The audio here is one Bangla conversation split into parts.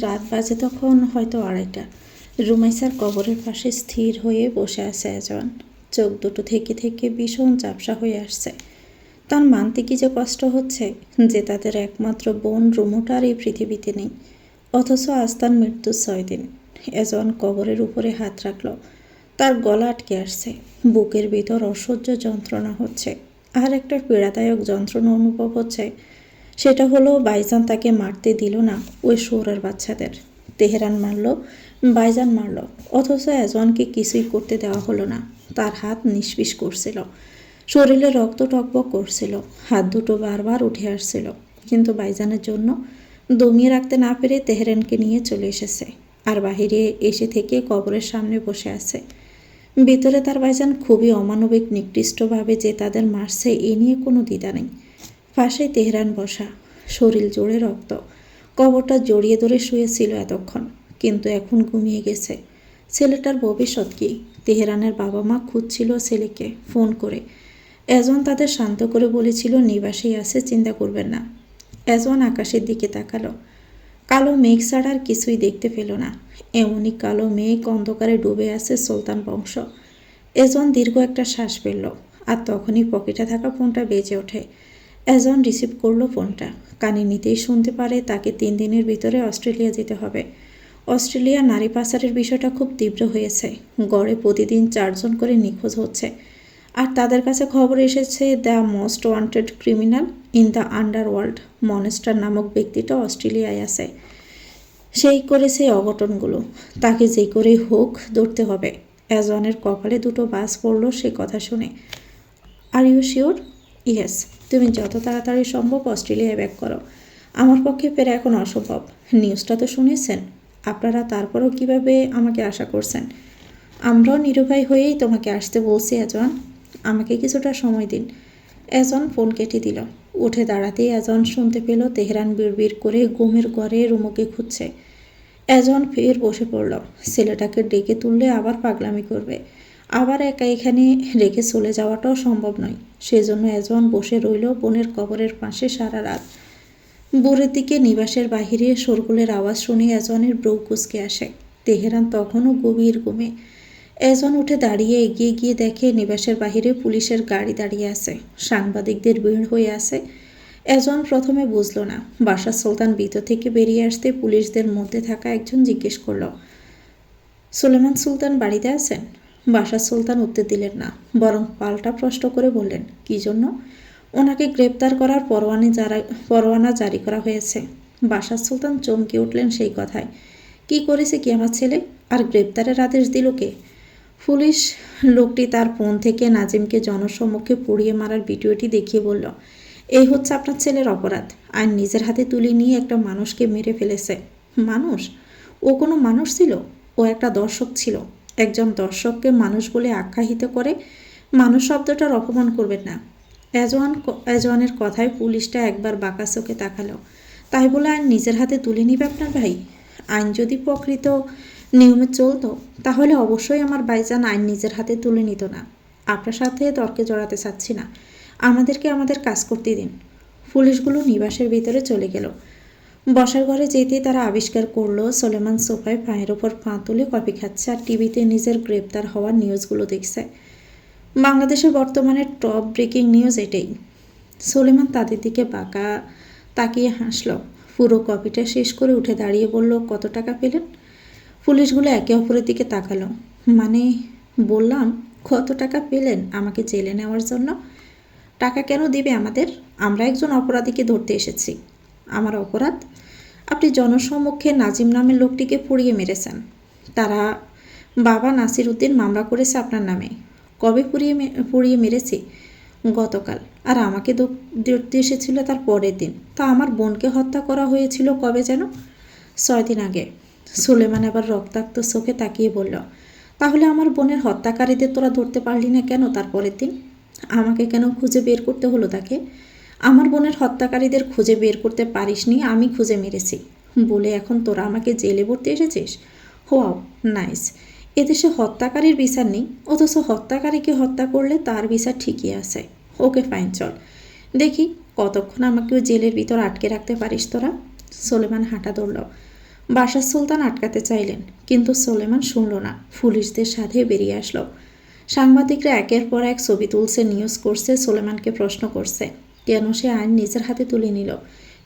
রাত বাজে তখন হয়তো 2:30। রুমাইসার কবরের পাশে স্থির হয়ে বসে আছে এজন। চোখ দুটো থেকে থেকে ভীষণ ঝাপসা হয়ে আসছে। তার মানতে কি যে কষ্ট হচ্ছে যে তাদের একমাত্র বোন রুমুটার এই পৃথিবীতে নেই। অথচ আজ তার মৃত্যুর 6 দিন। এজন কবরের উপরে হাত রাখল। তার গলা আটকে আসছে, বুকের ভিতর অসহ্য যন্ত্রণা হচ্ছে। আর একটা পীড়াদায়ক যন্ত্রণা অনুভব হচ্ছে। সেটা হলো ভাইজান তাকে মারতে দিল না ওই শুয়োরের বাচ্চাদের। তেহরান মারল, ভাইজান মারল, অথচ এজওয়ানকে কিছুই করতে দেওয়া হলো না। তার হাত নিষ্পিস করছিল, শরীরে রক্ত টকবক করছিল, হাত দুটো বারবার উঠে আসছিল। কিন্তু ভাইজানের জন্য দমিয়ে রাখতে না পেরে তেহরানকে নিয়ে চলে এসেছে। আর বাহিরে এসে থেকে কবরের সামনে বসে আছে। ভিতরে তার ভাইজান খুবই অমানবিক নিকৃষ্টভাবে যে তাদের মারছে এ নিয়ে কোনো দ্বিধা নেই। পাশে তেহরান বসা, শরীর জোড়ে রক্ত। কবরটা জড়িয়ে ধরে শুয়েছিল এতক্ষণ, কিন্তু এখন ঘুমিয়ে গেছে। ছেলেটার ভবিষ্যৎ কি? তেহরানের বাবা মা খুঁজছিল ছেলেকে ফোন করে। এজন তাদের শান্ত করে বলেছিল নিবাসেই আছে, চিন্তা করবেন না। এজন আকাশের দিকে তাকালো। কালো মেঘ ছাড়া আর কিছুই দেখতে পেল না। এমনই কালো মেঘ অন্ধকারে ডুবে আছে সুলতান বংশ। এজন দীর্ঘ একটা শ্বাস ফেলল, আর তখনই পকেটে থাকা ফোনটা বেজে ওঠে। এজন রিসিভ করলো ফোনটা। কানে নিতেই শুনতে পারে তাকে 3 দিনের ভিতরে অস্ট্রেলিয়া যেতে হবে। অস্ট্রেলিয়া নারী পাচারের বিষয়টা খুব তীব্র হয়েছে। গড়ে প্রতিদিন 4 জন করে নিখোঁজ হচ্ছে। আর তাদের কাছে খবর এসেছে the most wanted criminal in the underworld monster নামক ব্যক্তিটা অস্ট্রেলিয়ায় আছে। সেই করেছে অঘটনগুলো। তাকে যে করেই হোক ধরতে হবে। এজনের কপালে দুটো বাজ পড়ল সে কথা শুনে। Are you sure? ইয়েস। তুমি যত তাড়াতাড়ি সম্ভব অস্ট্রেলিয়ায় ব্যাক করো। আমার পক্ষে ফেরা এখন অসম্ভব। নিউজটা তো শুনেছেন। আপনারা তারপরও কিভাবে আমাকে আশা করছেন? আমরাও নিরুপায় হয়েই তোমাকে আসতে বলছি এজন। আমাকে কিছুটা সময় দিন। এজন ফোন কেটে দিল। উঠে দাঁড়াতেই এজন শুনতে পেল তেহরান বিড়বিড় করে ঘুমের ঘরে রুমুকে খুঁজছে। এজন ফের বসে পড়ল। ছেলেটাকে ডেকে তুললে আবার পাগলামি করবে। আবার একা এখানে রেখে চলে যাওয়াটাও সম্ভব নয়। সেজন্য এজন বসে রইল বোনের কবরের পাশে সারা রাত। ভোরের দিকে নিবাসের বাহিরে শোরগোলের আওয়াজ শুনে এজনের ব্রৌ কুঁচকে আসে। তেহরান তখনও গভীর ঘুমে। এজন উঠে দাঁড়িয়ে এগিয়ে গিয়ে দেখে নিবাসের বাহিরে পুলিশের গাড়ি দাঁড়িয়ে আছে, সাংবাদিকদের ভিড় হয়ে আছে। এজন প্রথমে বুঝল না। বাসার সুলতান ভিতর থেকে বেরিয়ে আসতে পুলিশদের মধ্যে থাকা একজন জিজ্ঞেস করল, সুলেমান সুলতান বাড়িতে আছেন? বাসার সুলতান উত্তর দিলেন না, বরং পাল্টা প্রশ্ন করে বললেন, কী জন্য? ওনাকে গ্রেপ্তার করার পরোয়ানা জারি করা হয়েছে। বাসার সুলতান চমকে উঠলেন সেই কথায়। কি করেছে কি আমার ছেলে? আর গ্রেপ্তারের আদেশ দিল কে? পুলিশ লোকটি তার ফোন থেকে নাজিমকে জনসম্মুখে পুড়িয়ে মারার ভিডিওটি দেখিয়ে বলল, এই হচ্ছে আপনার ছেলের অপরাধ। আর নিজের হাতে তুলে নিয়ে একটা মানুষকে মেরে ফেলেছে। মানুষ? ও কোনো মানুষ ছিল? ও একটা দর্শক ছিল। একজন দর্শককে মানুষ বলে আখ্যায়িত করে মানুষ শব্দটার অপমান করবেন না। এজওয়ানের কথায় পুলিশটা একবার বাঁকা চোখে তাকালো। তাই বলে আইন নিজের হাতে তুলে নিবে আপনার ভাই? আইন যদি প্রকৃত নিয়মে চলতো তাহলে অবশ্যই আমার ভাইজান আইন নিজের হাতে তুলে নিত না। আপনার সাথে তর্কে জড়াতে চাচ্ছি না। আমাদেরকে আমাদের কাজ করতে দিন। পুলিশগুলো নিবাসের ভিতরে চলে গেল। বসার ঘরে যেতেই তারা আবিষ্কার করলো সুলেমান সোফায় পায়ের ওপর পা তুলে কফি খাচ্ছে আর টিভিতে নিজের গ্রেপ্তার হওয়ার নিউজগুলো দেখছে। বাংলাদেশের বর্তমানে টপ ব্রেকিং নিউজ এটাই। সুলেমান তাদের দিকে বাঁকা তাকিয়ে হাসল। পুরো কফিটা শেষ করে উঠে দাঁড়িয়ে বলল, কত টাকা পেলেন? পুলিশগুলো একে অপরের দিকে তাকালো। মানে, বললাম কত টাকা পেলেন আমাকে জেলে নেওয়ার জন্য? টাকা কেন দিবে আমাদের? আমরা একজন অপরাধীকে ধরতে এসেছি। আমার অপরাধ? আপনি জনসম্মুখে নাজিম নামের লোকটিকে পুড়িয়ে মেরেছেন। তারা বাবা নাসির উদ্দিন মামলা করেছে আপনার নামে। কবে পুড়িয়ে মেরেছি? গতকাল। আর আমাকে ধরতে এসেছিল তার পরের দিন। তা আমার বোনকে হত্যা করা হয়েছিল কবে যেন? 6 দিন আগে। সুলেমান আবার রক্তাক্ত চোখে তাকিয়ে বলল, তাহলে আমার বোনের হত্যাকারীদের তোরা ধরতে পারলি না কেন তার পরের দিন? আমাকে কেন খুঁজে বের করতে হলো তাকে? আমার বোনের হত্যাকারীদের খুঁজে বের করতে পারিসনি, আমি খুঁজে মেরেছি বলে এখন তোরা আমাকে জেলে ভরতে এসেছিস? Wow, nice. এদেশে হত্যাকারীর বিচার নেই, অথচ হত্যাকারীকে হত্যা করলে তার বিচার ঠিকই আছে। ওকে ফাইন, চল দেখি কতক্ষণ আমাকে ওই জেলের ভিতর আটকে রাখতে পারিস তোরা। সুলেমান হাঁটা ধরল। বাশার সুলতান আটকাতে চাইলেন, কিন্তু সোলেমান শুনল না, পুলিশদের সাথে বেরিয়ে আসলো। সাংবাদিকরা একের পর এক ছবি তুলছে, নিউজ করছে, সোলেমানকে প্রশ্ন করছে কেন সে আইন নিজের হাতে তুলে নিল।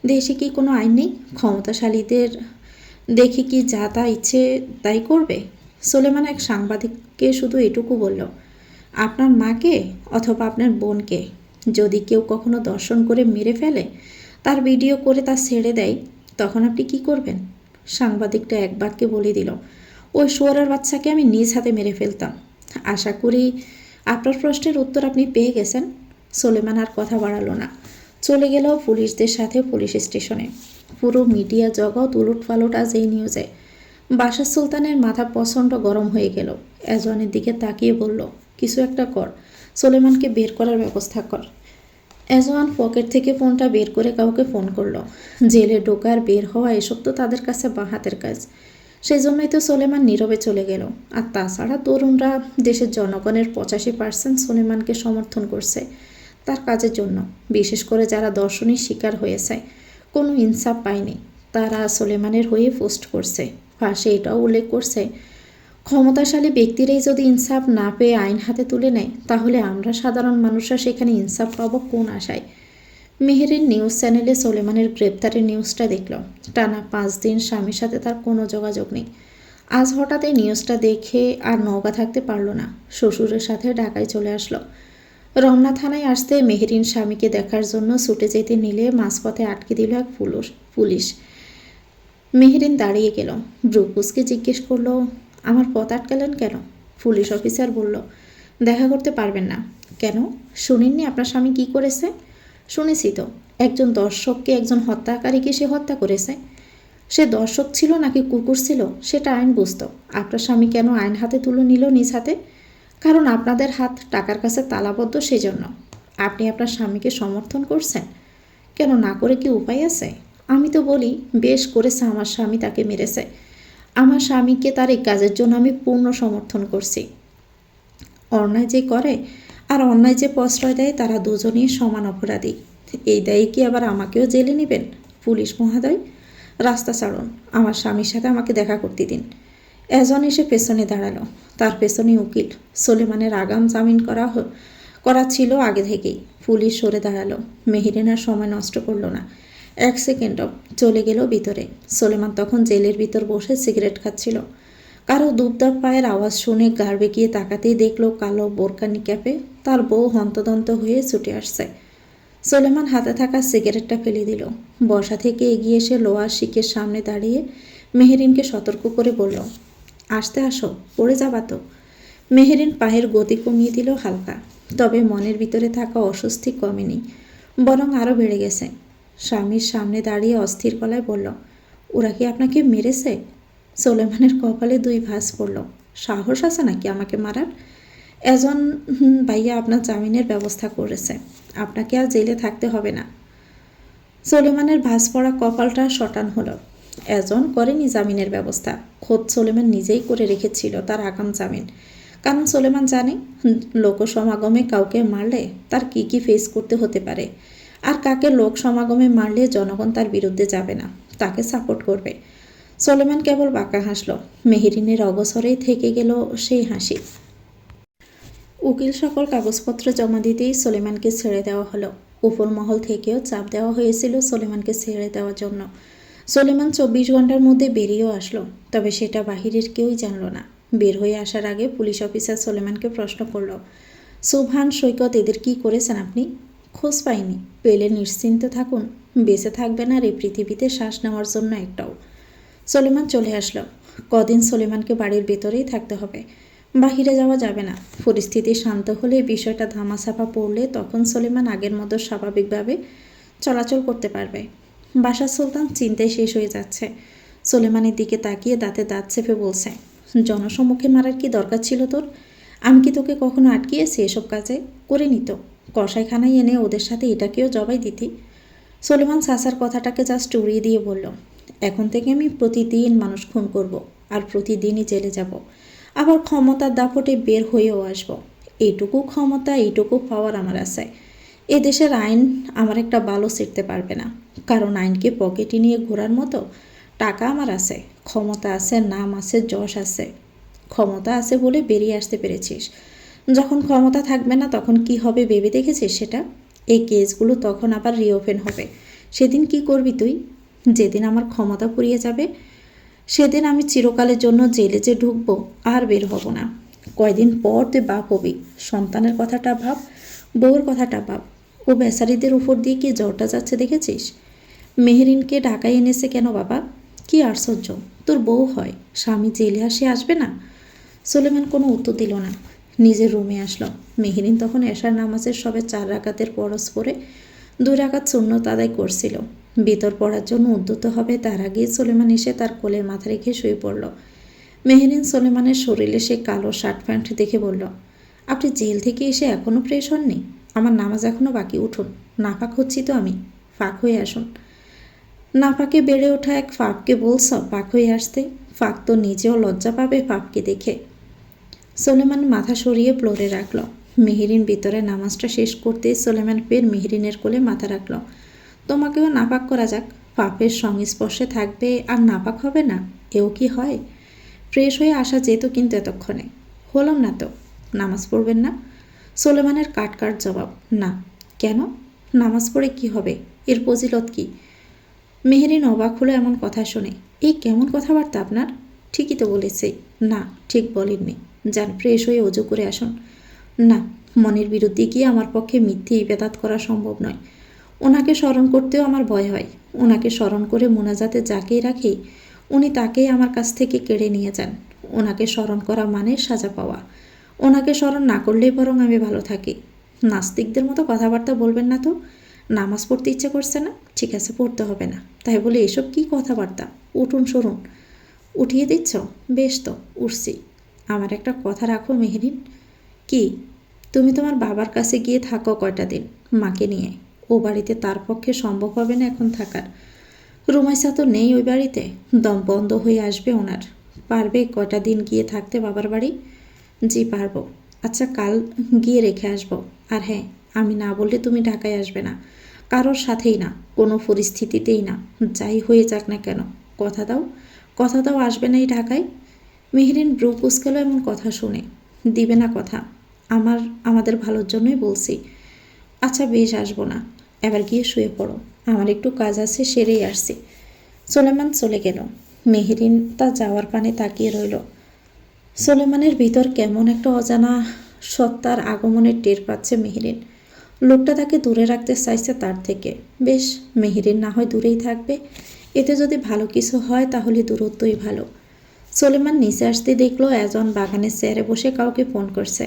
দেশে কি কোনো আইন নেই? ক্ষমতাশালীদের দেখে কি যা তা ইচ্ছে তাই করবে? সোলেমান এক সাংবাদিককে শুধু এটুকু বলল, আপনার মাকে অথবা আপনার বোনকে যদি কেউ কখনো দর্শন করে মেরে ফেলে, তার ভিডিও করে তা ছেড়ে দেয়, তখন আপনি কি করবেন? সাংবাদিকটা এক বাক্যে বলে দিল, ওই শুয়োরের বাচ্চাকে আমি নিজ হাতে মেরে ফেলতাম। আশা করি আপনার প্রশ্নের উত্তর আপনি পেয়ে গেছেন। সোলেমান আর কথা বাড়ালো না, চলে গেল পুলিশদের সাথে পুলিশ স্টেশনে। পুরো মিডিয়া জগৎ উলটপালট আজ এই নিউজে। বাশার সুলতানের মাথা প্রচণ্ড গরম হয়ে গেল। এজওয়ানের দিকে তাকিয়ে বলল, কিছু একটা কর, সোলেমানকে বের করার ব্যবস্থা কর। এজওয়ান পকেট থেকে ফোনটা বের করে কাউকে ফোন করলো। জেলে ঢোকার বের হওয়া এসব তো তাদের কাছে বাঁ হাতের কাজ, সেই জন্যই তো সোলেমান নীরবে চলে গেল। আর তাছাড়া তরুণরা, দেশের জনগণের 85% সোলেমানকে সমর্থন করছে তার কাজের জন্য। বিশেষ করে যারা দর্শনের শিকার হয়েছে, কোনো ইনসাফ পায়নি, তারা সোলেমানের হয়ে পোস্ট করছে। পাশে এটাও উল্লেখ করছে, ক্ষমতাশালী ব্যক্তিরাই যদি ইনসাফ না পেয়ে আইন হাতে তুলে নেয়, তাহলে আমরা সাধারণ মানুষরা সেখানে ইনসাফ পাবো কোন আশায়? মেহেরিন নিউজ চ্যানেলে সোলেমানের গ্রেপ্তারের নিউজটা দেখল। টানা 5 দিন স্বামীর সাথে তার কোনো যোগাযোগ নেই। আজ হঠাৎ এই নিউজটা দেখে আর নওগাঁ থাকতে পারল না, শ্বশুরের সাথে ঢাকায় চলে আসলো। রমনা থানায় আসতে মেহেরিন স্বামীকে দেখার জন্য ছুটে যেতে নিলে মাঝপথে আটকে দিল এক পুলিশ। মেহেরিন দাঁড়িয়ে গেল, ব্রুকুসকে জিজ্ঞেস করলো, আমার পথ আটকালেন কেন? পুলিশ অফিসার বলল, দেখা করতে পারবেন না। কেন? শুনেননি আপনার স্বামী কি করেছে? শুনেছি তো, একজন দর্শককে একজন হত্যাকারীকে সে হত্যা করেছে। সে দর্শক ছিল নাকি কুকুর ছিল সেটা আইন বুঝত। আপনার স্বামী কেন আইন হাতে তুলে নিল নিজ হাতে? কারণ আপনাদের হাত টাকার কাছে তালাবদ্ধ, সেজন্য। আপনি আপনার স্বামীকে সমর্থন করছেন? কেন, না করে কি উপায় আছে? আমি তো বলি, বেশ করেছে আমার স্বামী তাকে মেরেছে। আমার স্বামীকে তার এই কাজের জন্য আমি পূর্ণ সমর্থন করছি। অন্যায় যে করে আর অন্যায় যে প্রশ্রয় দেয়, তারা দুজনেই সমান অপরাধী। এই দায়ে কি আবার আমাকেও জেলে নেবেন? পুলিশ মহোদয়, রাস্তা ছাড়ুন, আমার স্বামীর সাথে আমাকে দেখা করতে দিন। এজন এসে পেছনে দাঁড়ালো, তার পেছনে উকিল। সোলেমানের আগাম জামিন করা ছিল আগে থেকেই। পুলিশ সরে দাঁড়ালো। মেহেরিনার সময় নষ্ট করলো না, 1 সেকেন্ডও। চলে গেল ভিতরে। সোলেমান তখন জেলের ভিতর বসে সিগারেট খাচ্ছিল। কারো দুবদার পায়ের আওয়াজ শুনে গাড় বেঁকিয়ে তাকাতেই দেখলো কালো বোরকা নিক্যাপে তার বউ হন্তদন্ত হয়ে ছুটে আসছে। সোলেমান হাতে থাকা সিগারেটটা ফেলে দিল। বসা থেকে এগিয়ে এসে লোহার শিকের সামনে দাঁড়িয়ে মেহেরিনকে সতর্ক করে বলল, আসতে আসো, পড়ে যাবা তো। মেহেরিন পায়ের গতি কমিয়ে দিল হালকা, তবে মনের ভিতরে থাকা অস্বস্তি কমেনি, বরং আরও বেড়ে গেছে। স্বামীর সামনে দাঁড়িয়ে অস্থির গলায় বলল, ওরা কি আপনাকে মেরেছে? সোলেমানের কপালে 2 ভাঁজ পড়ল। সাহস আছে নাকি আমাকে মারার? এজন ভাইয়া আপনার জামিনের ব্যবস্থা করেছে, আপনাকে আর জেলে থাকতে হবে না। সোলেমানের ভাঁজ পড়া কপালটা শটান হলো। এজন করেনি জামিনের ব্যবস্থা, খোদ সোলেমান নিজেই করে রেখেছিল তার আগাম জামিন। কারণ সোলেমান জানে, লোক সমাগমে কাউকে মারলে তার কি কি ফেস করতে হতে পারে, আর কাকে লোক সমাগমে মারলে জনগণ তার বিরুদ্ধে যাবে না, তাকে সাপোর্ট করবে। সোলেমান কেবল বাঁকা হাসল। মেহেরিনের অবসরেই থেকে গেল সেই হাসি। উকিল সকল কাগজপত্র জমা দিতেই সোলেমানকে ছেড়ে দেওয়া হলো। উপর মহল থেকেও চাপ দেওয়া হয়েছিল সোলেমানকে ছেড়ে দেওয়ার জন্য। সোলেমান 24 ঘন্টার মধ্যে বেরিয়েও আসলো, তবে সেটা বাহিরের কেউই জানল না। বের হয়ে আসার আগে পুলিশ অফিসার সোলেমানকে প্রশ্ন করল, সুবহান, সৈকত, এদের কি করেছেন আপনি? খোঁজ পাইনি, পেলে নিশ্চিন্ত থাকুন, বেঁচে থাকবেন আর এই পৃথিবীতে শ্বাস নেওয়ার জন্য একটাও। সোলেমান চলে আসলো। কদিন সোলেমানকে বাড়ির ভেতরেই থাকতে হবে, বাহিরে যাওয়া যাবে না। পরিস্থিতি শান্ত হলে, বিষয়টা ধামাচাপা পড়লে তখন সোলেমান আগের মতো স্বাভাবিকভাবে চলাচল করতে পারবে। বাশার সুলতান চিন্তায় শেষ হয়ে যাচ্ছে। সোলেমানের দিকে তাকিয়ে দাঁতে দাঁত চেপে বলছে, জনসম্মুখে মারার কি দরকার ছিল তোর? আমি কি তোকে কখনো আটকিয়েছি এসব কাজে? করে নিত, কসাইখানায় এনে ওদের সাথে এটাকেও জবাই দিতি। সোলেমান চাচার কথাটাকে জাস্ট উড়িয়ে দিয়ে বলল, এখন থেকে আমি প্রতিদিন মানুষ খুন করব, আর প্রতিদিনই জেলে যাব, আবার ক্ষমতার দাপটে বের হয়েও আসব। এইটুকু ক্ষমতা, এইটুকু পাওয়ার আমার আছে। এ দেশের আইন আমার একটা বালও ছিঁড়তে পারবে না, কারণ আইনকে পকেটে নিয়ে ঘোরার মতো টাকা আমার আছে, ক্ষমতা আছে, নাম আছে, যশ আছে। ক্ষমতা আছে বলে বেরিয়ে আসতে পেরেছিস। যখন ক্ষমতা থাকবে না তখন কি হবে ভেবে দেখেছিস সেটা? এই কেসগুলো তখন আবার রিওপেন হবে। সেদিন কি করবি তুই? যেদিন আমার ক্ষমতা ফুরিয়ে যাবে সেদিন আমি চিরকালের জন্য জেলে যে ঢুকবো, আর বের হব না। কয়দিন পর তুই বাপ হবি। সন্তানের কথাটা ভাব, বউর কথাটা ভাব। ও বেচারিদের উপর দিয়ে কি জ্বরটা যাচ্ছে দেখেছিস? মেহেরিনকে ঢাকায় এনেছে কেন বাবা? কি আশ্চর্য, তোর বউ হয়, স্বামী জেলে আসবে না? সুলেমান কোনো উত্তর দিল না, নিজের রুমে আসলো। মেহেরিন তখন এশার নামাজের সবে 4 রাকাতের পরশ করে 2 রাকাত সুন্নত আদায় করছিল। ভিতর পড়ার জন্য উদ্যত হবে তার আগেই সুলেমান এসে তার কোলে মাথা রেখে শুয়ে পড়ল। মেহেরিন সুলেমানের শরীরে সে কালো শার্ট প্যান্ট দেখে বলল, আপনি জেল থেকে এসে এখনও ফ্রেশ হননি? আমার নামাজ এখনও বাকি, উঠুন। নাপাক হচ্ছি তো আমি, ফাঁক হয়ে আসুন। নাপাকে বেড়ে ওঠা এক ফাঁককে বলছ পাক হয়ে আসতে? ফাঁক তো নিজেও লজ্জা পাবে ফাঁককে দেখে। সুলেমান মাথা সরিয়ে ফ্লোরে রাখল। মেহেরিন ভিতরে নামাজটা শেষ করতেই সুলেমান ফের মেহেরিনের কোলে মাথা রাখল। তোমাকেও নাপাক করা যাক, পাপের সংস্পর্শে থাকবে আর নাপাক হবে না, এও কি হয়? ফ্রেশ হয়ে আসা যেত কিন্তু এতক্ষণে। হলাম না তো। নামাজ পড়বেন না? সুলেমানের কাট জবাব, না। কেন? নামাজ পড়ে কি হবে? এর ফজিলত কি? মেহেরিন অবাক হলো এমন কথা শুনে। এই কেমন কথাবার্তা আপনার? ঠিকই তো বলেছি। না, ঠিক বলেননি। যান, ফ্রেশ হয়ে অজু করে আসুন। না, মনের বিরুদ্ধে গিয়ে আমার পক্ষে মিথ্যে ইবাদত করা সম্ভব নয়। ওনাকে স্মরণ করতেও আমার ভয় হয়। ওনাকে স্মরণ করে মোনাজাতে যাকেই রাখি উনি তাকেই আমার কাছ থেকে কেড়ে নিয়ে যান। ওনাকে স্মরণ করা মানে সাজা পাওয়া। ওনাকে স্মরণ না করলেই বরং আমি ভালো থাকি। নাস্তিকদের মতো কথাবার্তা বলবেন না তো। নামাজ পড়তে ইচ্ছে করছে না? ঠিক আছে, পড়তে হবে না। তাই বলে এসব কি কথাবার্তা? উঠুন, সরুন। উঠিয়ে দিচ্ছ? বেশ তো, উঠছি। আমার একটা কথা রাখো মেহেরিন। কি? তুমি তোমার বাবার কাছে গিয়ে থাকো কয়টা দিন, মাকে নিয়ে। ও বাড়িতে তার পক্ষে সম্ভব হবে না এখন থাকার। রুমাইসা তো নেই ওই বাড়িতে, দম বন্ধ হয়ে আসবে ওনার। পারবে কয়টা দিন গিয়ে থাকতে বাবার বাড়ি? জি পারবো। আচ্ছা, কাল গিয়ে রেখে আসবো। আর হ্যাঁ, আমি না বললে তুমি ঢাকায় আসবে না, কারোর সাথেই না, কোনো পরিস্থিতিতেই না, যাই হয়ে যাক না কেন। কথা দাও, কথা দাও আসবে না এই ঢাকায়? মেহেরিন ব্রু কুচকাল এমন কথা শুনে। দিবে না কথা? আমাদের ভালোর জন্যই বলছি। আচ্ছা বেশ, আসবো না। এবার গিয়ে শুয়ে পড়ো, আমার একটু কাজ আছে, সেরেই আসছি। সুলেমান চলে গেল। মেহেরিন তা যাওয়ার পানে তাকিয়ে রইল। সুলেমানের ভিতর কেমন একটা অজানা সত্তার আগমনের টের পাচ্ছে মেহেরিন। লোকটা তাকে দূরে রাখতে চাইছে তার থেকে। বেশ, মেহেরিন না হয় দূরেই থাকবে। এতে যদি ভালো কিছু হয় তাহলে দূরত্বই ভালো। সুলেমান নিচে আসতে দেখলো একজন বাগানের চেয়ারে বসে কাউকে ফোন করছে।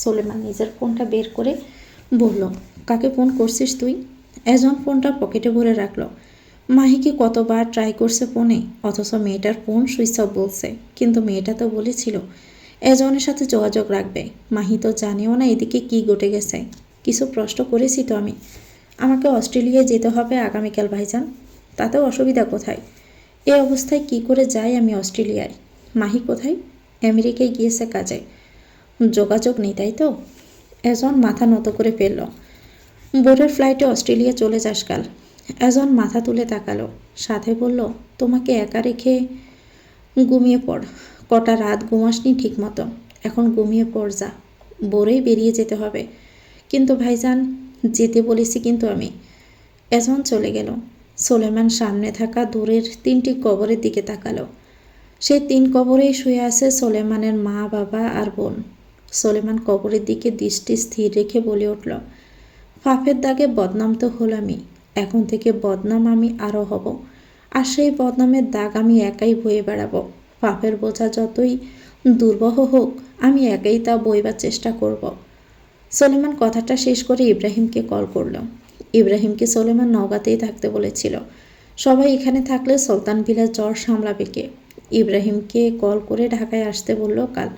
সুলেমান নিজের ফোনটা বের করে বলল, কাকে ফোন করছিস তুই? একজন ফোনটা পকেটে ভরে রাখলো। মাহিকে কতবার ট্রাই করছে ফোনে, অথচ মেয়েটার ফোন সুইচ অফ বলছে। কিন্তু মেয়েটা তো বলেছিল এজনের সাথে যোগাযোগ রাখবে। মাহি তো জানেও না এদিকে কি ঘটে গেছে। কিছু প্রশ্ন করেছি তো আমি। আমাকে অস্ট্রেলিয়ায় যেতে হবে আগামীকাল ভাইজান। তাতেও অসুবিধা কোথায়? এ অবস্থায় কি করে যাই আমি অস্ট্রেলিয়ায়? মাহি কোথায়? আমেরিকায় গিয়েছে কাজে। যোগাযোগ নেই তাই তো? এজন মাথা নত করে ফেলল। বোর্ডের ফ্লাইটে অস্ট্রেলিয়া চলে যাস কাল। এজন মাথা তুলে তাকালো, সাথে বলল, তোমাকে একা রেখে ঘুমিয়ে পড়। কটা রাত ঘুমাসনি ঠিক মতো, এখন ঘুমিয়ে পড় যা। বোরেই বেরিয়ে যেতে হবে। কিন্তু ভাইজান, যেতে বলেছি কিন্তু আমি। এজন চলে গেল। সুলেমান সামনে থাকা দূরের 3টি কবরের দিকে তাকালো। সেই 3 কবরেই শুয়ে আছে সুলেমানের মা, বাবা আর বোন। সুলেমান কবরের দিকে দৃষ্টি স্থির রেখে বলে উঠল, পাপের দাগে বদনাম তো হলামই, এখন থেকে বদনাম আমি আরও হব। আর সেই বদনামের দাগ আমি একাই বয়ে বেড়াবো। পাপের বোঝা যতই দুর্বহ হোক, আমি একাই তা বইবার চেষ্টা করব। সুলেমান কথাটা শেষ করে ইব্রাহিমকে কল করল। ইব্রাহিমকে সুলেমান নওগাঁতেই থাকতে বলেছিল। সবাই এখানে থাকলে সুলতান ভিলার জ্বর সামলাবে কে? ইব্রাহিমকে কল করে ঢাকায় আসতে বলল কাল।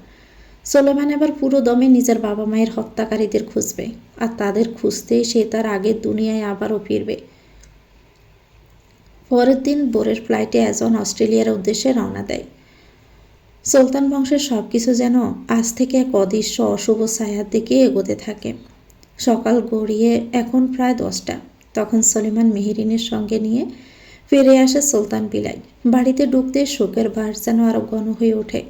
সুলেমান এবার পুরো দমে নিজের বাবা মায়ের হত্যাকারীদের খুঁজবে, আর তাদের খুঁজতেই সে তার আগের দুনিয়ায় আবারও ফিরবে। পরের দিন ভোরের ফ্লাইটে একজন অস্ট্রেলিয়ার উদ্দেশ্যে রওনা দেয়। সুলতান বংশের সব কিছু যেন আজ থেকে এক অদৃশ্য অশুভ ছায়ার দিকে এগোতে থাকে। সকাল গড়িয়ে এখন প্রায় 10টা। তখন সুলেমান মেহেরিনের সঙ্গে নিয়ে ফিরে আসে সুলতান বিলাই। বাড়িতে ঢুকতে শোকের ভার যেন আরো ঘন হয়ে ওঠে।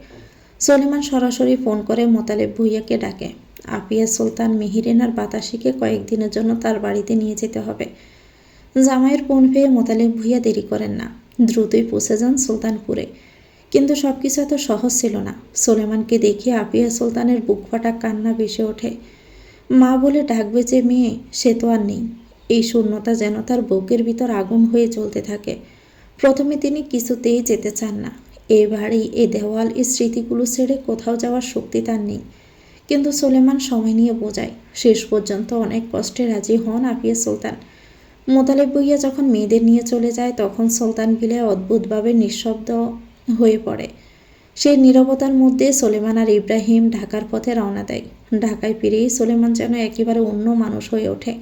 সলিমান সরাসরি ফোন করে মোতালেব ভুঁইয়াকে ডাকে। আপিয়া সুলতান, মেহিরিন আর বাতাসিকে কয়েকদিনের জন্য তার বাড়িতে নিয়ে যেতে হবে। জামাইয়ের ফোন পেয়ে মোতালেব ভুঁইয়া দেরি করেন না, দ্রুতই পৌঁছে যান সুলতানপুরে। কিন্তু সবকিছু এত সহজ ছিল না। সলেমানকে দেখে আপিয়া সুলতানের বুক ফাটা কান্না ভেসে ওঠে। মা বলে ডাকবে যে মেয়ে, সে তো আর নেই। এই শূন্যতা যেন তার বুকের ভিতর আগুন হয়ে চলতে থাকে। প্রথমে তিনি কিছুতেই যেতে চান না। এই বাড়ি, এই দেওয়াল, এই স্মৃতিগুলো ছেড়ে কোথাও যাওয়ার শক্তি তার নেই। কিন্তু সলেমান সময় নিয়ে বোঝায়। শেষ পর্যন্ত অনেক কষ্টে রাজি হন আপিয়া সুলতান। মোতালেব ভুঁইয়া যখন মেয়েদের নিয়ে চলে যায়, তখন সুলতান বিলে অদ্ভুতভাবে নিঃশব্দ হয়ে পড়ে। সেই নীরবতার মধ্যে সলেমান আর ইব্রাহিম ঢাকার পথে রওনা দেয়। ঢাকায় ফিরেই সলেমান যেন একেবারে অন্য মানুষ হয়ে ওঠে।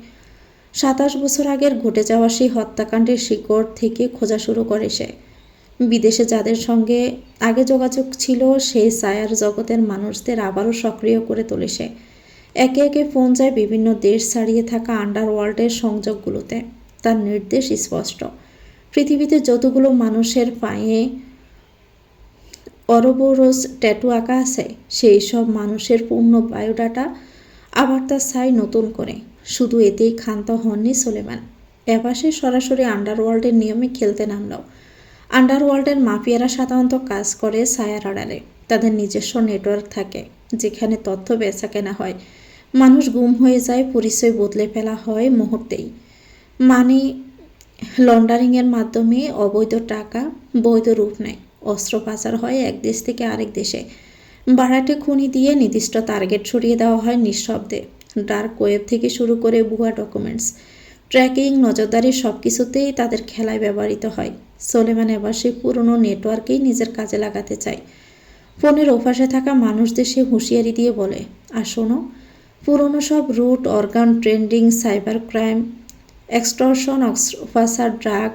২৭ বছর আগের ঘটে যাওয়া সেই হত্যাকাণ্ডের শিকড় থেকে খোঁজা শুরু করে সে। বিদেশে যাদের সঙ্গে আগে যোগাযোগ ছিল, সেই ছায়ার জগতের মানুষদের আবারও সক্রিয় করে তোলে সে। একে একে ফোন যায় বিভিন্ন দেশ ছাড়িয়ে থাকা আন্ডারওয়ার্ল্ডের সংযোগগুলোতে। তার নির্দেশ স্পষ্ট। পৃথিবীতে যতগুলো মানুষের পায়ে অরবরোজ ট্যাটু আঁকা আছে, সেই সব মানুষের পূর্ণ বায়োডাটা আবার তার ছাই নতুন করে। শুধু এতেই ক্ষান্ত হননি সলেমান। এবার সে সরাসরি আন্ডারওয়ার্ল্ডের নিয়মে খেলতে নামল। আন্ডারওয়ার্ল্ডের মাফিয়ারা সাধারণত কাজ করে ছায়ার আড়ালে। তাদের নিজস্ব নেটওয়ার্ক থাকে, যেখানে তথ্য বেচা কেনা হয়, মানুষ গুম হয়ে যায়, পরিচয় বদলে ফেলা হয় মুহূর্তেই। মানি লন্ডারিংয়ের মাধ্যমে অবৈধ টাকা বৈধ রূপ নেয়। অস্ত্র পাচার হয় এক দেশ থেকে আরেক দেশে। বাড়াটে খুনি দিয়ে নির্দিষ্ট টার্গেট সরিয়ে দেওয়া হয় নিঃশব্দে। ডার্ক ওয়েব থেকে শুরু করে ভুয়া ডকুমেন্টস, ট্র্যাকিং, নজরদারি, সব কিছুতেই তাদের খেলায় ব্যবহৃত হয়। সলেমান এবার সেই পুরনো নেটওয়ার্কেই নিজের কাজে লাগাতে চায়। ফোনের ওপাশে থাকা মানুষদের সে হুঁশিয়ারি দিয়ে বলে, আর শোনো, পুরনো সব route, organ trending, cyber crime, extortion, officer, drug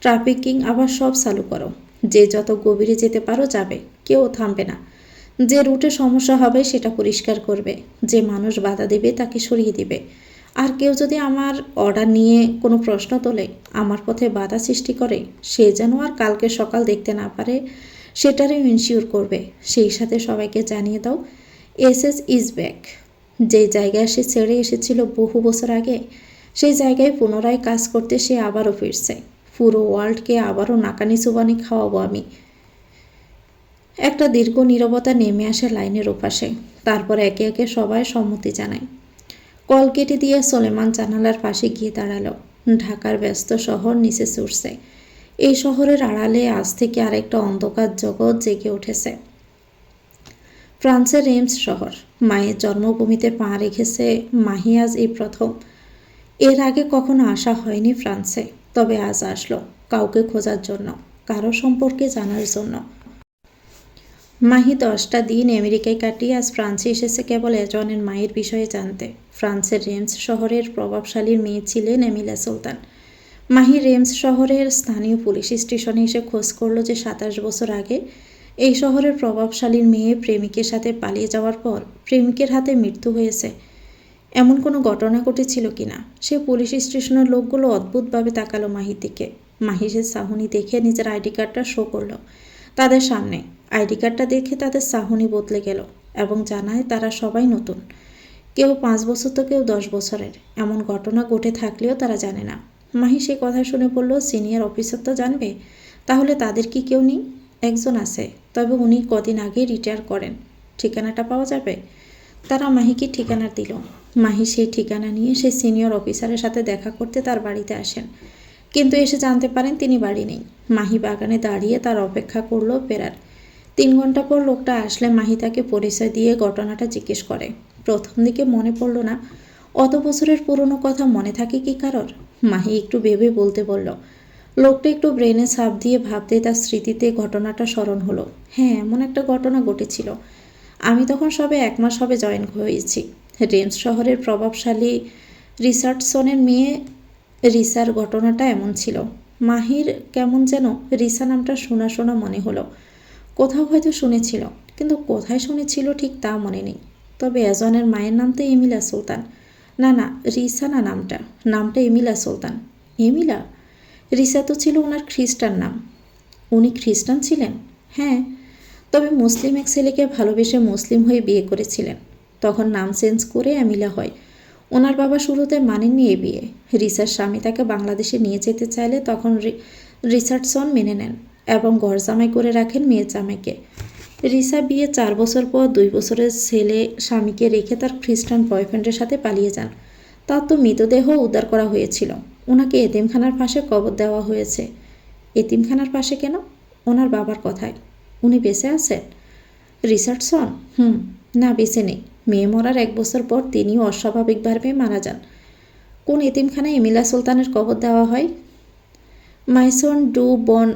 trafficking আবার সব চালু করো। যে যত গভীরে যেতে পারো যাবে, কেউ থামবে না। যে রুটে সমস্যা হবে সেটা পরিষ্কার করবে, যে মানুষ বাধা দেবে তাকে সরিয়ে দিবে। আর কেউ যদি আমার অর্ডার নিয়ে কোনো প্রশ্ন তোলে, আমার পথে বাধা সৃষ্টি করে, সে যেন আর কালকে সকাল দেখতে না পারে, সেটারই ইনশিওর করবে। সেই সাথে সবাইকে জানিয়ে দাও, এসএস ইজ ব্যাক। যে জায়গায় সে ছেড়ে এসেছিল বহু বছর আগে, সেই জায়গায় পুনরায় কাজ করতে সে আবারও ফিরছে। পুরো ওয়ার্ল্ডকে আবারও নাকানি চুবানি খাওয়াবো আমি। একটা দীর্ঘ নীরবতা নেমে আসে লাইনের ওপাশে। তারপর একে একে সবাই সম্মতি জানায়। কল কেটে দিয়ে সলেমান জানালার পাশে গিয়ে দাঁড়ালো। ঢাকার ব্যস্ত শহর নিচে চড়ছে। এই শহরের আড়ালে আজ থেকে আরেকটা অন্ধকার জগৎ জেগে উঠেছে। ফ্রান্সের রেমস শহর। মায়ের জন্মভূমিতে পা রেখেছে মাহি আজ এই প্রথম। এর আগে কখনো আসা হয়নি ফ্রান্সে, তবে আজ আসলো কাউকে খোঁজার জন্য, কারো সম্পর্কে জানার জন্য। মাহি 10টা দিন আমেরিকায় কাটিয়ে আজ ফ্রান্সে এসেছে কেবল এজনের মায়ের বিষয়ে জানতে। ফ্রান্সের রেমস শহরের প্রভাবশালীর মেয়ে ছিলেন এমিলা সুলতান। মাহি রেমস শহরের স্থানীয় পুলিশ স্টেশনে এসে খোঁজ করল যে 27 বছর আগে এই শহরের প্রভাবশালীর মেয়ে প্রেমিকের সাথে পালিয়ে যাওয়ার পর প্রেমিকের হাতে মৃত্যু হয়েছে। এমন কোনো ঘটনা ঘটেছিল কিনা। সে পুলিশ স্টেশনের লোকগুলো অদ্ভুতভাবে তাকালো মাহির দিকে। মাহি সে চাহনি দেখে নিজের আইডি কার্ডটা শো করলো তাদের সামনে। আইডি কার্ডটা দেখে তাদের চাহনি বদলে গেল এবং জানায় তারা সবাই নতুন। কেউ 5 বছর তো কেউ 10 বছরের। এমন ঘটনা ঘটে থাকলেও তারা জানে না। মাহি সে কথা শুনে বলল, সিনিয়র অফিসার তো জানবে, তাহলে তাদের কি কেউ নেই? একজন আছে, তবে উনি কদিন আগে রিটায়ার করেন। ঠিকানাটা পাওয়া যাবে? তারা মাহিকে ঠিকানা দিল। মাহি সেই ঠিকানা নিয়ে সেই সিনিয়র অফিসারের সাথে দেখা করতে তার বাড়িতে আসেন, কিন্তু এসে জানতে পারেন তিনি বাড়ি নেই। মাহি বাগানে দাঁড়িয়ে তার অপেক্ষা করলো ফেরার। 3 ঘন্টা পর লোকটা আসলে মাহি তাকে পরিচয় দিয়ে ঘটনাটা জিজ্ঞেস করে। প্রথম দিকে মনে পড়ল না, অত বছরের পুরনো কথা মনে থাকে কি কারোর? মাহি একটু ভেবে বলতে বলল। লোকটা একটু ব্রেনে ছাপ দিয়ে ভাবতে তার স্মৃতিতে ঘটনাটা স্মরণ হলো। হ্যাঁ, এমন একটা ঘটনা ঘটেছিল। আমি তখন সবে 1 মাস হবে জয়েন হয়েছি। রেমস শহরের প্রভাবশালী রিচার্ডসনের মেয়ে রিসার ঘটনাটা এমন ছিল। মাহির কেমন যেন রিসা নামটা শোনা শোনা মনে হলো। কোথাও হয়তো শুনেছিল, কিন্তু কোথায় শুনেছিল ঠিক তা মনে নেই। তবে এজনের মায়ের নাম তো এমিলা সুলতান। না না, রিসা না, নামটা এমিলা সুলতান। এমিলা? রিসা তো ছিল ওনার খ্রিস্টান নাম। উনি খ্রিস্টান ছিলেন? হ্যাঁ, তবে মুসলিম এক ছেলেকে ভালোবেসে মুসলিম হয়ে বিয়ে করেছিলেন। তখন নাম চেঞ্জ করে অ্যামিলা হয়। ওনার বাবা শুরুতে মানেননি এই বিয়ে। রিসার স্বামী তাকে বাংলাদেশে নিয়ে যেতে চাইলে তখন রিচার্ডসন মেনে নেন এবং ঘর জামাই করে রাখেন মেয়ের জামাইকে। রিসা বিয়ে 4 বছর পর 2 বছরের ছেলে স্বামীকে রেখে তার খ্রিস্টান বয়ফ্রেন্ডের সাথে পালিয়ে যান। তার তো মৃতদেহ উদ্ধার করা হয়েছিল। ওনাকে এতিমখানার পাশে কবর দেওয়া হয়েছে। এতিমখানার পাশে কেন? ওনার বাবার কথায়। উনি বেঁচে আছেন? রিচার্ডসন? না, বেঁচে নেই। মেয়ে মরার 1 বছর পর তিনিও অস্বাভাবিকভাবে মারা যান। কোন এতিমখানায় এমিলা সুলতানের কবর দেওয়া হয়? মাইসন ডু বন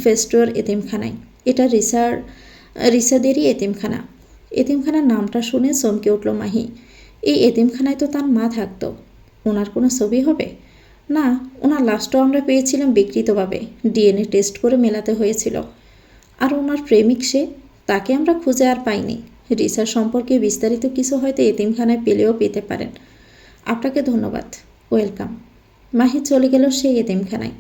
ফেস্টোর এতিমখানায়। এটা রিসাদেরই এতিমখানা। এতিমখানার নামটা শুনে চমকে উঠল মাহি। এই এতিমখানায় তো তার মা থাকতো। ওনার কোনো ছবি হবে? না, ওনার লাশটাও আমরা পেয়েছিলাম বিকৃতভাবে। ডিএনএ টেস্ট করে মেলাতে হয়েছিল। আর ওনার প্রেমিক সে, তাকে আমরা খুঁজে আর পাইনি। রিসার সম্পর্কে বিস্তারিত কিছু হয়তো এতিমখানায় পেলেও পেতে পারেন। আপনাকে ধন্যবাদ। ওয়েলকাম। মাহি চলে গেল সেই এতিমখানায়।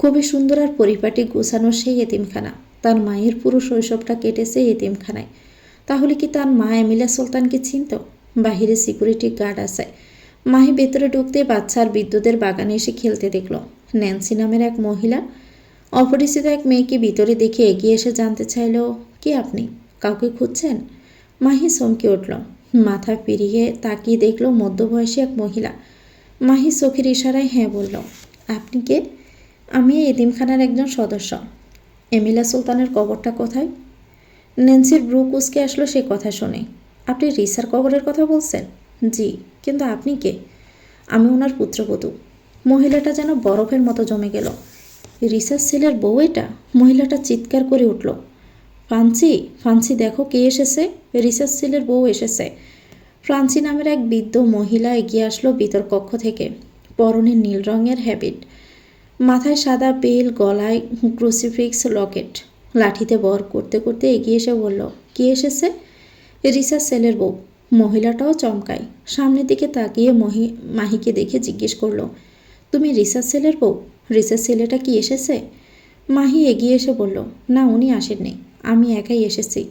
খুবই সুন্দর আর পরিপাটি গোছানো সেই এতিমখানা। তার মায়ের পুরো শৈশবটা কেটেছে এতিমখানায়। তাহলে কি তার মা এমিলা সুলতানকে চিনত? বাহিরে সিকিউরিটি গার্ড আছে। মাহি ভেতরে ঢুকতে বাচ্চার বিদ্যুতের বাগানে এসে খেলতে দেখল। ন্যান্সি নামের এক মহিলা অপরিচিত এক মেয়েকে ভিতরে দেখে এগিয়ে এসে জানতে চাইল, কে আপনি? কাউকে খুঁজছেন? মাহি চমকে উঠল। মাথা ফিরিয়ে তাকিয়ে দেখল মধ্যবয়সী এক মহিলা। মাহি চোখের ইশারায় হ্যাঁ বলল। আপনি কে? আমি এই এতিমখানার একজন সদস্য। এমিলা সুলতানের কবরটা কোথায়? ন্যান্সির ব্রু কুঁচকে আসলো সে কথা শুনে। আপনি রিসার কবরের কথা বলছেন? জি, কিন্তু আপনি কে? আমি ওনার পুত্রবধূ। মহিলাটা যেন বরফের মতো জমে গেল। রিসার ছেলের বউ এটা? মহিলাটা চিৎকার করে উঠল। ফান্সি দেখো কে এসেছে। রিসার ছেলের বউ এসেছে। ফ্রান্সি নামের এক বৃদ্ধ মহিলা এগিয়ে আসলো ভিতর কক্ষ থেকে। পরনে নীল রঙের হ্যাবিট, মাথায় সাদা বেল, গলায় ক্রুসিফিক্স লকেট। লাঠিতে বর করতে করতে এগিয়ে এসে বলল, কে এসেছে? রিসার ছেলের বউ। মহিলাটাও চমকায়। সামনের দিকে তাকিয়ে মাহিকে দেখে জিজ্ঞেস করলো, তুমি রিসার ছেলের বউ? রিসার ছেলেটা কি এসেছে? মাহি এগিয়ে এসে বলল, না, উনি আসেননি, আমি একাই এসেছি।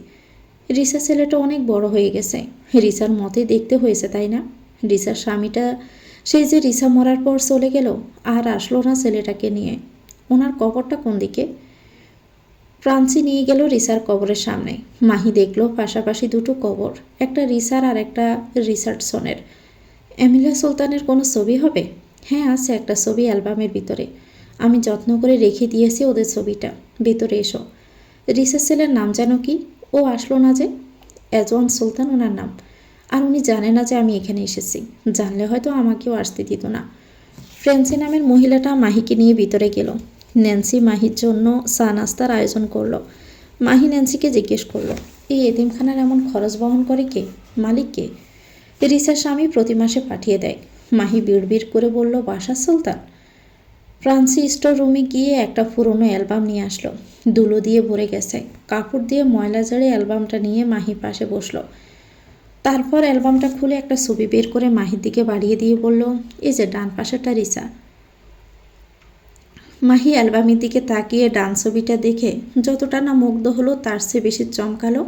রিসার ছেলেটা অনেক বড় হয়ে গেছে। রিসার মতে দেখতে হয়েছে, তাই না? রিসার স্বামীটা, সেই যে রিসা মরার পর চলে গেল, আর আসলো না ছেলেটাকে নিয়ে। ওনার কবরটা কোন দিকে? ফ্রান্সি নিয়ে গেল রিসার কবরের সামনে। মাহি দেখল পাশাপাশি দুটো কবর, একটা রিসার আর একটা রিচার্ডসনের। এমিলা সুলতানের কোনো ছবি হবে? হ্যাঁ, আছে একটা ছবি অ্যালবামের ভিতরে। আমি যত্ন করে রেখে দিয়েছি ওদের ছবিটা। ভেতরে এসো। রিসার ছেলের নাম যেন কি? ও আসলো না যে। এজওয়ান সুলতান ওনার নাম। আর উনি জানে না যে আমি এখানে এসেছি। জানলে হয়তো আমাকেও আসতে দিত না। ফ্রেন্সি নামের মহিলাটা মাহিকে নিয়ে ভিতরে গেল। ন্যান্সি মাহির জন্য চা নাস্তার আয়োজন করলো। মাহি ন্যান্সিকে জিজ্ঞেস করলো, এই এতিমখানার এমন খরচ বহন করে কে? মালিক কে? রিসার স্বামী প্রতি মাসে পাঠিয়ে দেয়। মাহি বিড়বিড় করে বলল, বাসার সুলতান। ফ্রান্সি স্টোর রুমে গিয়ে একটা পুরনো অ্যালবাম নিয়ে আসলো। ধুলো দিয়ে ভরে গেছে। কাপড় দিয়ে ময়লা ঝেড়ে অ্যালবামটা নিয়ে মাহি পাশে বসলো। তারপর অ্যালবামটা খুলে একটা ছবি বের করে মাহির দিকে বাড়িয়ে দিয়ে বলল, এই যে ডান পাশেরটা রিসা। মাহি অ্যালবামের দিকে তাকিয়ে ডান ছবিটা দেখে যতটা না মুগ্ধ হলো তার চেয়ে বেশি চমকালো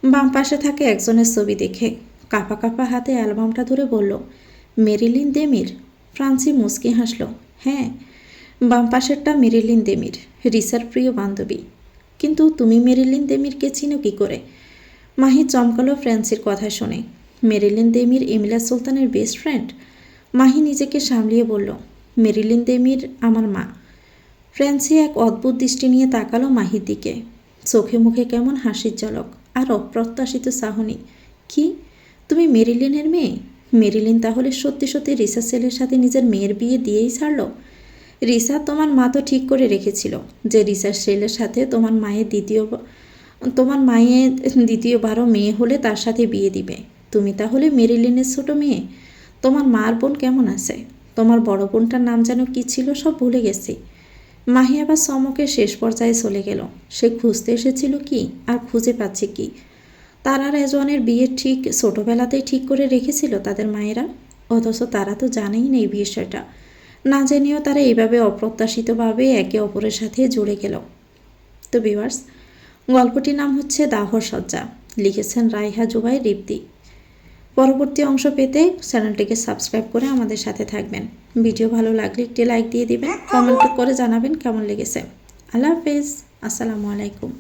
বাম পাশে থাকে একজনের ছবি দেখে। কাঁপা কাঁপা হাতে অ্যালবামটা ধরে বলল, মেরিলিন দেমির। ফ্রান্সি মুচকি হাসল। হ্যাঁ, বাম পাশেরটা মেরিলিন দেমির, রিসার প্রিয় বান্ধবী। কিন্তু তুমি মেরিলিন দেমিরকে চিনো কী করে? মাহি চমকালো ফ্রান্সির কথা শুনে। মেরিলিন দেমির এমিলা সুলতানের বেস্ট ফ্রেন্ড। মাহি নিজেকে সামলিয়ে বলল, মেরিলিন দেমির আমার মা। ফ্রান্সি এক অদ্ভুত দৃষ্টি নিয়ে তাকালো মাহির দিকে। চোখে মুখে কেমন হাসির ঝলক আর অপ্রত্যাশিত চাহনি। কি, তুমি মেরিলিনের মেয়ে? মেরিলিন তাহলে সত্যি সত্যি রিসার ছেলের সাথে নিজের মেয়ের বিয়ে দিয়েই ছাড়ল? রিসা, তোমার মা তো ঠিক করে রেখেছিল যে রিসার ছেলের সাথে তোমার মায়ের দ্বিতীয়বারও মেয়ে হলে তার সাথে বিয়ে দিবে। তুমি তাহলে মেরিলিনের ছোট মেয়ে। তোমার মার বোন কেমন আছে? তোমার বড় বোনটার নাম যেন কি ছিল, সব ভুলে গেছি। মাহি আবার চমকের শেষ পর্যায়ে চলে গেল। সে খুঁজতে এসেছিল কি আর খুঁজে পাচ্ছে কি? তারা রেজওয়ানের বিয়ে ঠিক ছোটোবেলাতেই ঠিক করে রেখেছিল তাদের মায়েরা, অথচ তারা তো জানেই না এই বিষয়টা। না জেনেও তারা এইভাবে অপ্রত্যাশিতভাবে একে অপরের সাথে জুড়ে গেল। তো ভিউয়ার্স, গল্পটির নাম হচ্ছে দাহর সজ্জা, লিখেছেন রাইহা জুবাই রিপ্তি। পরবর্তী অংশ পেতে চ্যানেলটিকে সাবস্ক্রাইব করে আমাদের সাথে থাকবেন। ভিডিও ভালো লাগলে একটি লাইক দিয়ে দিবেন, কমেন্ট করে জানাবেন কেমন লেগেছে। আল্লাহ হাফেজ, আসসালামু আলাইকুম।